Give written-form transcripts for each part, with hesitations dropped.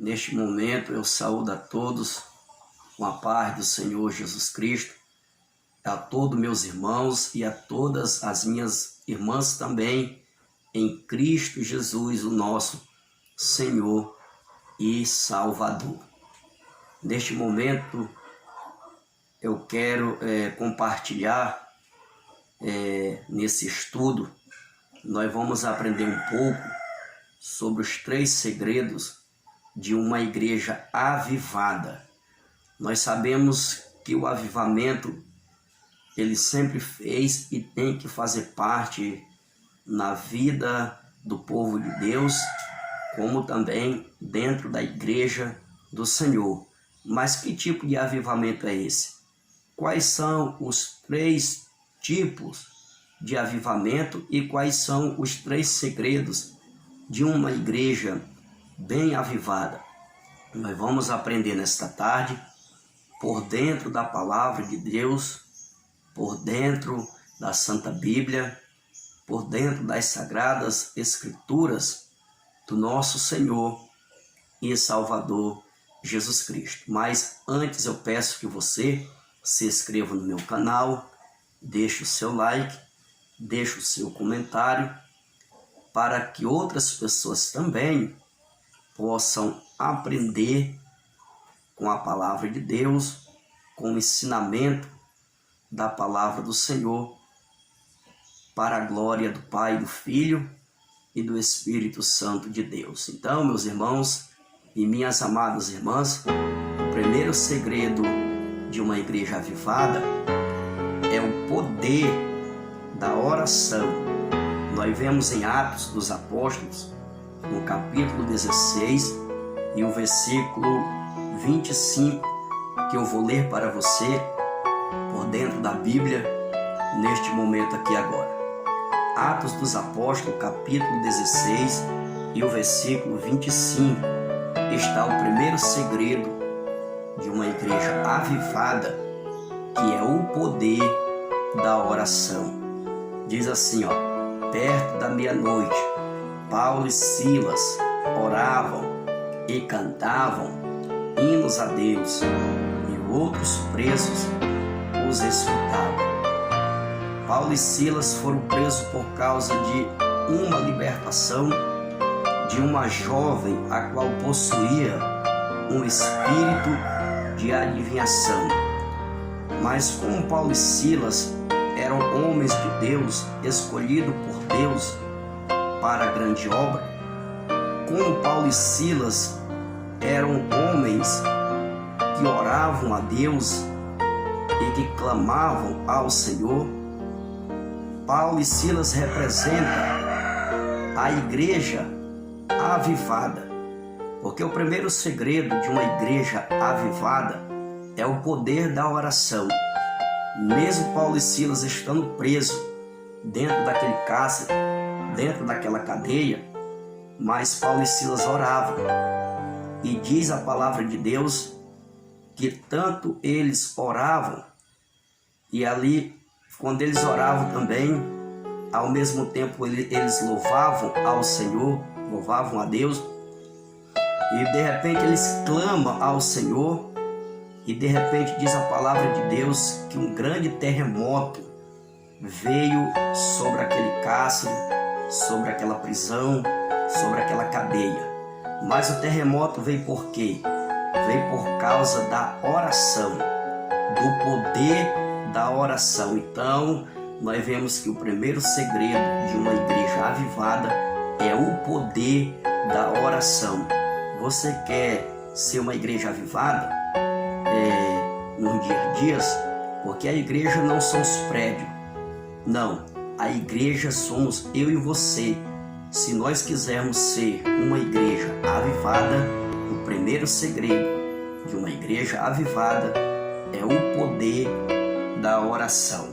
Neste momento eu saúdo a todos com a paz do Senhor Jesus Cristo, a todos meus irmãos e a todas as minhas irmãs também, em Cristo Jesus, o nosso Senhor e Salvador. Neste momento eu quero compartilhar nesse estudo. Nós vamos aprender um pouco sobre os 3 segredos de uma igreja avivada. Nós sabemos que o avivamento ele sempre fez e tem que fazer parte na vida do povo de Deus, como também dentro da igreja do Senhor. Mas que tipo de avivamento é esse? Quais são os 3 tipos de avivamento e quais são os 3 segredos de uma igreja bem avivada? Nós vamos aprender nesta tarde, por dentro da palavra de Deus, por dentro da Santa Bíblia, por dentro das sagradas Escrituras do nosso Senhor e Salvador Jesus Cristo. Mas antes eu peço que você se inscreva no meu canal, deixe o seu like, deixe o seu comentário, para que outras pessoas também possam aprender com a palavra de Deus, com o ensinamento da palavra do Senhor, para a glória do Pai, do Filho e do Espírito Santo de Deus. Então, meus irmãos e minhas amadas irmãs, o primeiro segredo de uma igreja avivada é o poder da oração. Nós vemos em Atos dos Apóstolos, no capítulo 16 e o versículo 25, que eu vou ler para você por dentro da Bíblia, neste momento aqui agora. Atos dos Apóstolos, capítulo 16 e o versículo 25, está o primeiro segredo de uma igreja avivada, que é o poder da oração. Diz assim, perto da meia-noite, Paulo e Silas oravam e cantavam hinos a Deus, e outros presos os escutavam. Paulo e Silas foram presos por causa de uma libertação de uma jovem a qual possuía um espírito de adivinhação. Mas como Paulo e Silas eram homens de Deus, escolhidos por Deus para a grande obra, como Paulo e Silas eram homens que oravam a Deus e que clamavam ao Senhor, Paulo e Silas representam a igreja avivada, porque o primeiro segredo de uma igreja avivada é o poder da oração. Mesmo Paulo e Silas estando presos dentro daquele cárcere, dentro daquela cadeia, mas Paulo e Silas oravam. E diz a palavra de Deus que tanto eles oravam, e ali, quando eles oravam também, ao mesmo tempo eles louvavam ao Senhor, louvavam a Deus, e de repente eles clamam ao Senhor, e de repente diz a palavra de Deus que um grande terremoto veio sobre aquele cárcere, sobre aquela prisão, sobre aquela cadeia. Mas o terremoto veio por quê? Veio por causa da oração, do poder da oração. Então, nós vemos que o primeiro segredo de uma igreja avivada é o poder da oração. Você quer ser uma igreja avivada? Nos dias, porque a igreja não são os prédios. Não, a igreja somos eu e você. Se nós quisermos ser uma igreja avivada, o primeiro segredo de uma igreja avivada é o poder da oração.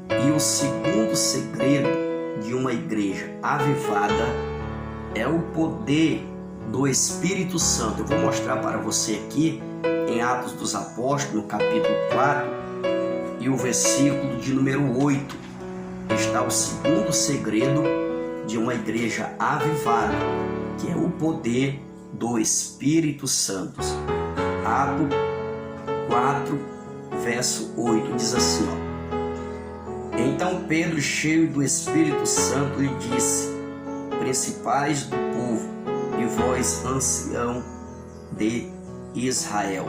E o segundo segredo de uma igreja avivada é o poder do Espírito Santo. Eu vou mostrar para você aqui em Atos dos Apóstolos, no capítulo 4 e o versículo de número 8, está o segundo segredo de uma igreja avivada, que é o poder do Espírito Santo. Atos 4, verso 8, diz assim, ó: Então Pedro, cheio do Espírito Santo, lhe disse: Principais do povo, e vós, ancião de Israel.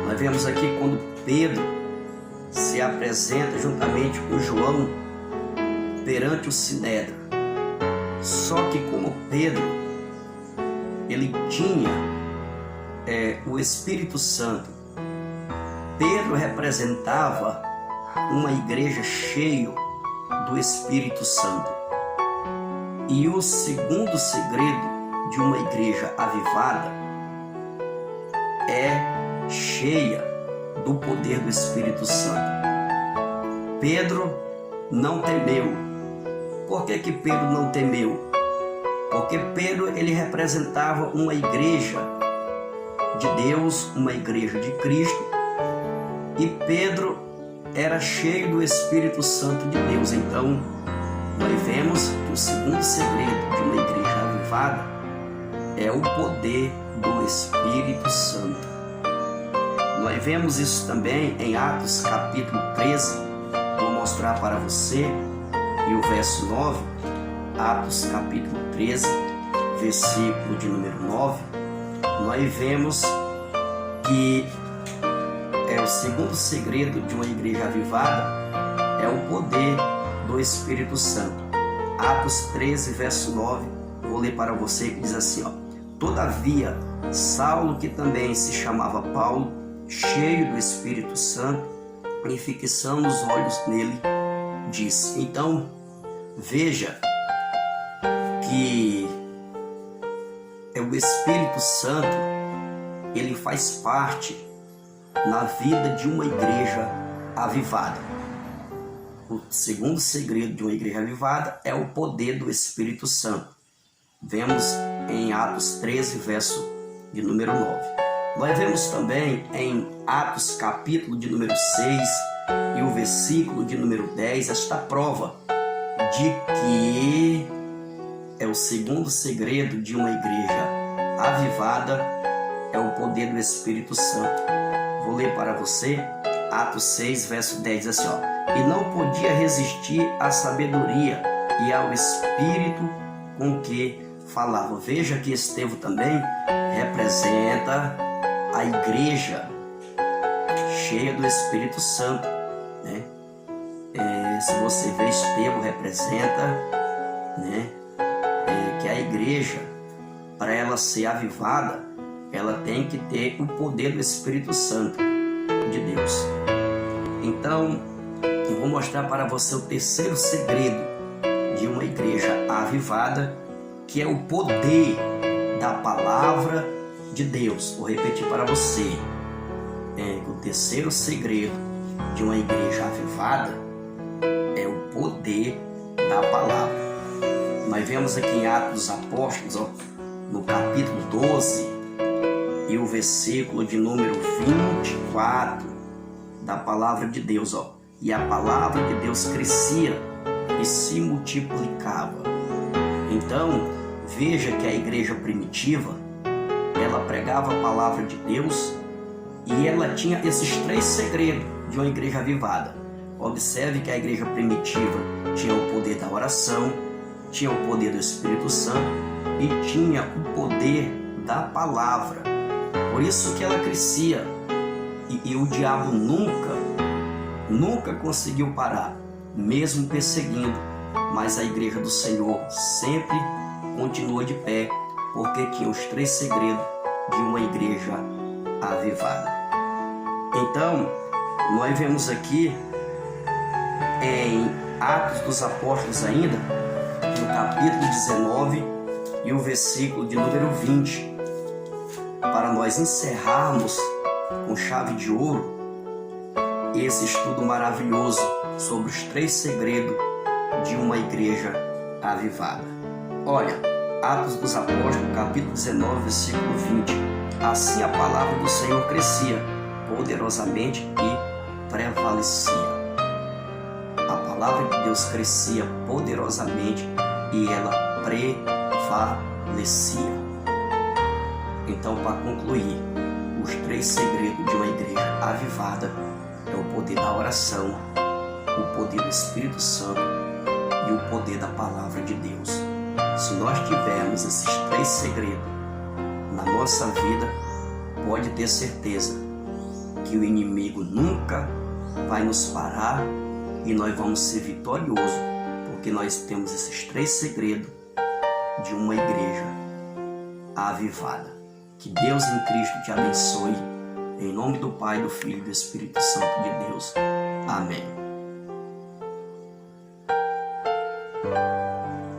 Nós vemos aqui quando Pedro se apresenta juntamente com João perante o Sinédrio. Só que como Pedro, ele tinha o Espírito Santo, Pedro representava uma igreja cheia do Espírito Santo. E o segundo segredo de uma igreja avivada é cheia do poder do Espírito Santo. Pedro não temeu. Por que que Pedro não temeu? Porque Pedro, ele representava uma igreja de Deus, uma igreja de Cristo, e Pedro era cheio do Espírito Santo de Deus. Então, nós vemos que o segundo segredo de uma igreja avivada é o poder do Espírito Santo. Nós vemos isso também em Atos capítulo 13, vou mostrar para você, e o verso 9, Atos capítulo 13, versículo de número 9, nós vemos que o segundo segredo de uma igreja avivada é o poder do Espírito Santo. Atos 13, verso 9, vou ler para você, que diz assim, ó: Todavia, Saulo, que também se chamava Paulo, cheio do Espírito Santo, e fixando os olhos nele, disse. Então, veja que o Espírito Santo, ele faz parte na vida de uma igreja avivada. O segundo segredo de uma igreja avivada é o poder do Espírito Santo. Vemos em Atos 13, verso de número 9. Nós vemos também em Atos capítulo de número 6 e o versículo de número 10 esta prova de que o segundo segredo de uma igreja avivada é o poder do Espírito Santo. Vou ler para você Atos 6, verso 10, assim, ó: E não podia resistir à sabedoria e ao Espírito com que falava. Veja que Estevão também representa a igreja cheia do Espírito Santo, né? Se você vê, Estevão representa, né, que a igreja, para ela ser avivada, ela tem que ter o poder do Espírito Santo de Deus. Então, eu vou mostrar para você o terceiro segredo de uma igreja avivada, que é o poder da palavra de Deus. Vou repetir para você. O terceiro segredo de uma igreja avivada é o poder da palavra. Nós vemos aqui em Atos dos Apóstolos, ó, no capítulo 12 e o versículo de número 24 da palavra de Deus, ó: E a palavra de Deus crescia e se multiplicava. Então, veja que a igreja primitiva, ela pregava a palavra de Deus e ela tinha esses três segredos de uma igreja avivada. Observe que a igreja primitiva tinha o poder da oração, tinha o poder do Espírito Santo e tinha o poder da palavra. Por isso que ela crescia e o diabo nunca conseguiu parar, mesmo perseguindo, mas a igreja do Senhor sempre continuou de pé, porque tinha os três segredos de uma igreja avivada. Então, nós vemos aqui em Atos dos Apóstolos ainda, no capítulo 19 e o versículo de número 20, para nós encerrarmos com chave de ouro esse estudo maravilhoso sobre os três segredos de uma igreja avivada. Olha, Atos dos Apóstolos, capítulo 19, versículo 20. Assim a palavra do Senhor crescia poderosamente e prevalecia. A palavra de Deus crescia poderosamente e ela prevalecia. Então, para concluir, os 3 segredos de uma igreja avivada é o poder da oração, o poder do Espírito Santo e o poder da palavra de Deus. Se nós tivermos esses 3 segredos na nossa vida, pode ter certeza que o inimigo nunca vai nos parar e nós vamos ser vitoriosos, porque nós temos esses 3 segredos de uma igreja avivada. Que Deus em Cristo te abençoe. Em nome do Pai, do Filho e do Espírito Santo de Deus. Amém.